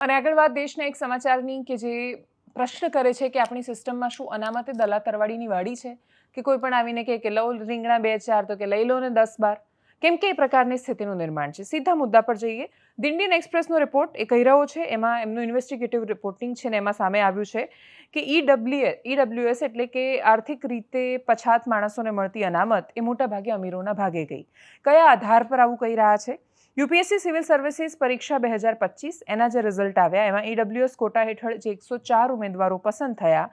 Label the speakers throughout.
Speaker 1: અને આગળ વાત દેશના એક સમાચારની કે જે પ્રશ્ન કરે છે કે આપણી સિસ્ટમમાં શું અનામતે દલા તરવાડીની વાડી છે કે કોઈ પણ આવીને કહે કે લો રીંગણા 2-4 તો કે લઈ લો ને 10-12, કેમ કે એ પ્રકારની સ્થિતિનું નિર્માણ છે. સીધા મુદ્દા પર જઈએ. ધ ઇન્ડિયન એક્સપ્રેસનો રિપોર્ટ એ કહી રહ્યો છે, એમાં એમનું ઇન્વેસ્ટિગેટિવ રિપોર્ટિંગ છે ને એમાં સામે આવ્યું છે કે ઈડબ્લ્યુએસ એટલે કે આર્થિક રીતે પછાત માણસોને મળતી અનામત એ મોટાભાગે અમીરોના ભાગે ગઈ. કયા આધાર પર આવું કહી રહ્યા છે? યુપીએસસી સિવિલ સર્વિસીસ પરીક્ષા 2025 એના જે રિઝલ્ટ આવ્યા એમાં ઈડબ્લ્યુએસ કોટા હેઠળ જે 104 ઉમેદવારો પસંદ થયા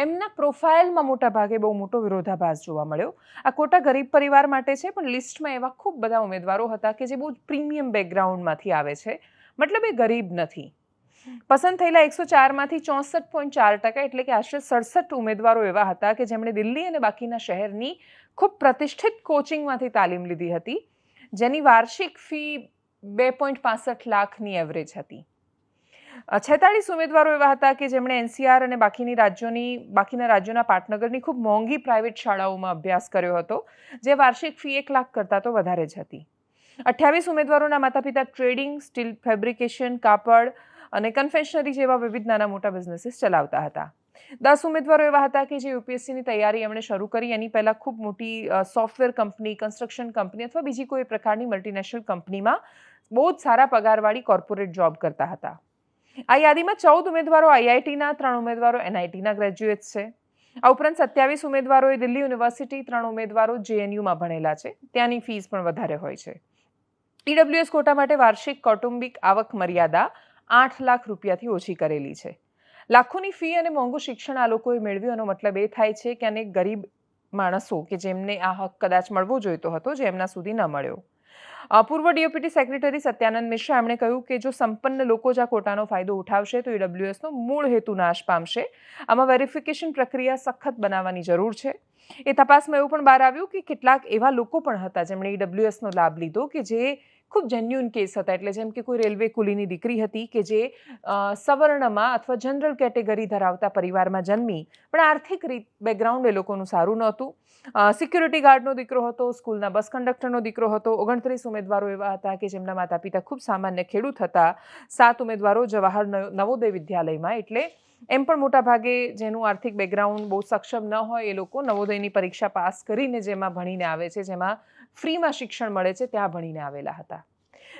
Speaker 1: એમના પ્રોફાઇલમાં મોટાભાગે બહુ મોટો વિરોધાભાસ જોવા મળ્યો. આ કોટા ગરીબ પરિવાર માટે છે, પણ લિસ્ટમાં એવા ખૂબ બધા ઉમેદવારો હતા કે જે બહુ પ્રીમિયમ બેકગ્રાઉન્ડમાંથી આવે છે, મતલબ એ ગરીબ નથી. પસંદ થયેલા 104માંથી 64.4% એટલે કે આશરે 67 ઉમેદવારો એવા હતા કે જેમણે દિલ્હી અને બાકીના શહેરની ખૂબ પ્રતિષ્ઠિત કોચિંગમાંથી તાલીમ લીધી હતી, જેની વાર્ષિક ફી 2.65 લાખની એવરેજ હતી. 46 ઉમેદવારો એવા હતા કે જેમણે એનસીઆર અને બાકીના રાજ્યોના પાટનગરની ખૂબ મોંઘી પ્રાઇવેટ શાળાઓમાં અભ્યાસ કર્યો હતો, જે વાર્ષિક ફી 1 લાખ કરતાં તો વધારે જ હતી. 28 ઉમેદવારોના માતા પિતા ટ્રેડિંગ, સ્ટીલ ફેબ્રિકેશન, કાપડ અને કન્ફેક્શનરી જેવા વિવિધ નાના મોટા બિઝનેસીસ ચલાવતા હતા. 10 ઉમેદવારો એવા હતા કે જે યુપીએસસીની તૈયારી એમણે શરૂ કરી એની પહેલાં ખૂબ મોટી સોફ્ટવેર કંપની, કન્સ્ટ્રક્શન કંપની અથવા બીજી કોઈ પ્રકારની મલ્ટીનેશનલ કંપનીમાં બહુ જ સારા પગારવાળી કોર્પોરેટ જોબ કરતા હતા. આ યાદીમાં 14 ઉમેદવારો આઈઆઈટીના, 3 ઉમેદવારો એનઆઈટીના ગ્રેજ્યુએટ્સ છે. આ ઉપરાંત 27 ઉમેદવારોએ દિલ્હી યુનિવર્સિટી, 3 ઉમેદવારો જેએનયુમાં ભણેલા છે. ત્યાંની ફીસ પણ વધારે હોય છે. ઈડબ્લ્યુએસ કોટા માટે વાર્ષિક કૌટુંબિક આવક મર્યાદા 8 લાખ રૂપિયાથી ઓછી કરેલી છે. લાખોની ફી અને મોંઘું શિક્ષણ આ લોકોએ મેળવ્યું એનો મતલબ એ થાય છે કે અનેક ગરીબ માણસો કે જેમને આ હક કદાચ મળવો જોઈતો હતો જે એમના સુધી ન મળ્યો. પૂર્વ ડીઓપીટી સેક્રેટરી સત્યાનંદ મિશ્રા એમણે કહ્યું કે જો સંપન્ન લોકો જ આ કોટાનો ફાયદો ઉઠાવશે તો ઈડબ્લ્યુએસનો મૂળ હેતુ નાશ પામશે. આમાં વેરિફિકેશન પ્રક્રિયા સખત બનાવવાની જરૂર છે. એ તપાસમાં એવું પણ બહાર આવ્યું કે કેટલાક એવા લોકો પણ હતા જેમણે ઈડબ્લ્યુએસનો લાભ લીધો કે જે ખૂબ જેન્યુઅન કેસ હતા, એટલે જેમ કે કોઈ રેલવે કુલીની દીકરી હતી કે જે સવર્ણમાં અથવા જનરલ કેટેગરી ધરાવતા પરિવારમાં જન્મી, પણ આર્થિક બેકગ્રાઉન્ડ એ લોકોનું સારું નહોતું. સિક્યુરિટી ગાર્ડનો દીકરો હતો, સ્કૂલના બસ કંડક્ટરનો દીકરો હતો. 29 ઉમેદવારો એવા હતા કે જેમના માતા પિતા ખૂબ સામાન્ય ખેડૂત હતા. 7 ઉમેદવારો જવાહર નવોદય વિદ્યાલયમાં, એટલે એમ પણ મોટાભાગે જેનું આર્થિક બેકગ્રાઉન્ડ બહુ સક્ષમ ન હોય એ લોકો નવોદયની પરીક્ષા પાસ કરીને જેમાં ભણીને આવે છે, જેમાં ફ્રીમાં શિક્ષણ મળે છે, ત્યાં ભણીને આવેલા હતા.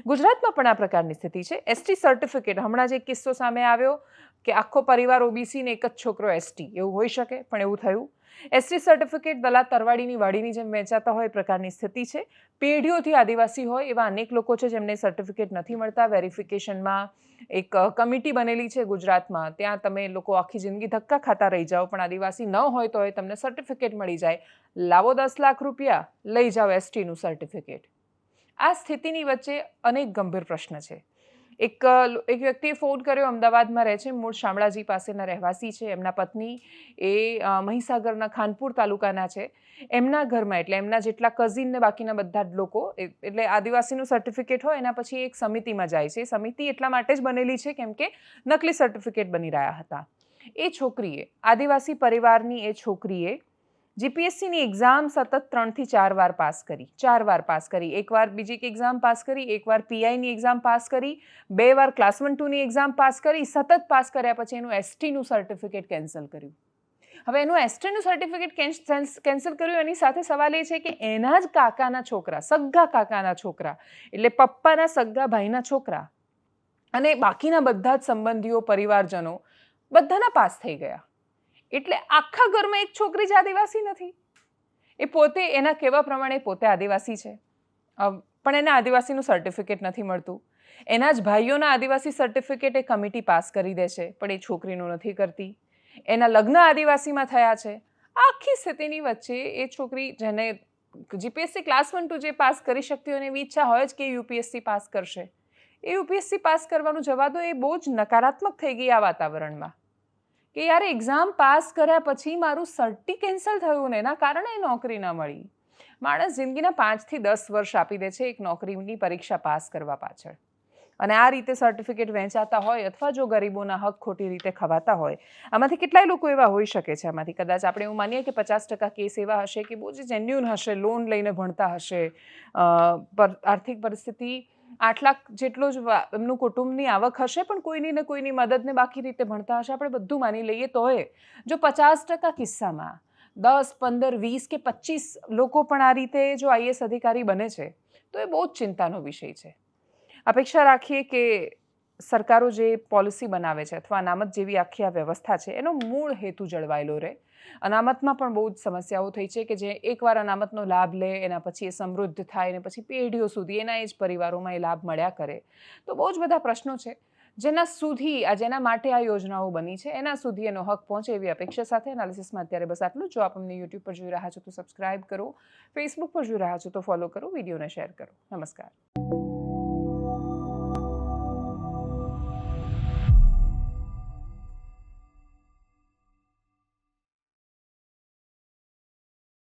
Speaker 1: ગુજરાતમાં પણ આ પ્રકારની સ્થિતિ છે. એસટી સર્ટિફિકેટ, હમણાં જ એક કિસ્સો સામે આવ્યો કે આખો પરિવાર ઓબીસી ને એક જ છોકરો એસટી, એવું હોઈ શકે, પણ એવું થયું. એસટી સર્ટિફિકેટ દલા તરવાડીની વાડીની જેમ વેચાતા હોય એ પ્રકારની સ્થિતિ છે. પેઢીઓથી આદિવાસી હોય એવા અનેક લોકો છે જેમને સર્ટિફિકેટ નથી મળતા. વેરિફિકેશનમાં એક કમિટી બનેલી છે ગુજરાતમાં, ત્યાં તમે લોકો આખી જિંદગી ધક્કા ખાતા રહી જાઓ, પણ આદિવાસી ન હોય તો તમને સર્ટિફિકેટ મળી જાય. લાવો 10 લાખ રૂપિયા, લઈ જાઓ એસટીનું સર્ટિફિકેટ. આ સ્થિતિની વચ્ચે અનેક ગંભીર પ્રશ્ન છે. એક વ્યક્તિએ ફોન કર્યો, અમદાવાદમાં રહે છે, મૂળ શામળાજી પાસેના રહેવાસી છે. એમના પત્ની એ મહીસાગરના ખાનપુર તાલુકાના છે. એમના ઘરમાં, એટલે એમના જેટલા કઝિન ને બાકીના બધા જ લોકો, એટલે આદિવાસીનું સર્ટિફિકેટ હોય એના પછી એક સમિતિમાં જાય છે. સમિતિ એટલા માટે જ બનેલી છે કેમ કે નકલી સર્ટિફિકેટ બની રહ્યા હતા. એ છોકરીએ, આદિવાસી પરિવારની એ છોકરીએ જીપીએસસીની એક્ઝામ સતત 3 થી 4 વાર પાસ કરી. 4 વાર પાસ કરી. એકવાર બીજી એક એક્ઝામ પાસ કરી, એકવાર પીઆઈની એક્ઝામ પાસ કરી, 2 વાર ક્લાસ 1-2ની એક્ઝામ પાસ કરી. સતત પાસ કર્યા પછી એનું એસટીનું સર્ટિફિકેટ કેન્સલ કર્યું. હવે એનું એસટીનું સર્ટિફિકેટ કેન્સલ કર્યું, એની સાથે સવાલ એ છે કે એના જ કાકાના છોકરા, સગ્ગા કાકાના છોકરા, એટલે પપ્પાના સગ્ગા ભાઈના છોકરા અને બાકીના બધા જ સંબંધીઓ, પરિવારજનો બધાના પાસ થઈ ગયા. એટલે આખા ઘરમાં એક છોકરી જ આદિવાસી નથી. એ પોતે એના કહેવા પ્રમાણે પોતે આદિવાસી છે, પણ એને આદિવાસીનું સર્ટિફિકેટ નથી મળતું. એના જ ભાઈઓના આદિવાસી સર્ટિફિકેટ એ કમિટી પાસ કરી દે છે, પણ એ છોકરીનું નથી કરતી. એના લગ્ન આદિવાસીમાં થયા છે. આખી સ્થિતિની વચ્ચે એ છોકરી, જેને જીપીએસસી ક્લાસ 1-2 જે પાસ કરી શકતી હોય, એવી ઈચ્છા હોય જ કે યુપીએસસી પાસ કરશે, એ યુપીએસસી પાસ કરવાનું જવા દો. એ બહુ જ નકારાત્મક થઈ ગઈ આ વાતાવરણમાં કે યાર એક્ઝામ પાસ કર્યા પછી મારું સર્ટી કેન્સલ થયું ને, એના કારણે નોકરી ન મળી. માણસ જિંદગીના 5 થી 10 વર્ષ આપી દે છે એક નોકરીની પરીક્ષા પાસ કરવા પાછળ, અને આ રીતે સર્ટિફિકેટ વહેંચાતા હોય અથવા જો ગરીબોના હક ખોટી રીતે ખવાતા હોય. આમાંથી કેટલાય લોકો એવા હોઈ શકે છે. આમાંથી કદાચ આપણે એવું માનીએ કે 50% કેસ એવા હશે કે બહુ જ જેન્યુઅન હશે, લોન લઈને ભણતા હશે, આર્થિક પરિસ્થિતિ 8 લાખ જેટલો જ એમનું કુટુંબની આવક હશે, પણ કોઈની ને કોઈની મદદને બાકી રીતે ભણતા હશે. આપણે બધું માની લઈએ તોય જો 50% કિસ્સામાં 10, 15, 20 કે 25 લોકો પણ આ રીતે જો આઈએએસ અધિકારી બને છે તો એ બહુ જ ચિંતાનો વિષય છે. અપેક્ષા રાખીએ કે સરકારો જે પોલિસી બનાવે છે અથવા અનામત જેવી આખી આ વ્યવસ્થા છે એનો મૂળ હેતુ જળવાયેલો રહે. અનામતમાં પણ બહુ જ સમસ્યાઓ થઈ છે કે જે એકવાર અનામતનો લાભ લે એના પછી એ સમૃદ્ધ થાય અને પછી પેઢીઓ સુધી એના એ જ પરિવારોમાં એ લાભ મળ્યા કરે. તો બહુ જ બધા પ્રશ્નો છે જેના માટે આ યોજનાઓ બની છે એના સુધી એનો હક પહોંચે એવી અપેક્ષા સાથે એનાલિસિસમાં અત્યારે બસ આટલું. જો આપ અમને યુટ્યુબ પર જોઈ રહ્યા છો તો સબસ્ક્રાઇબ કરો, ફેસબુક પર જોઈ રહ્યા છો તો ફોલો કરો, વિડીયોને શેર કરો. નમસ્કાર.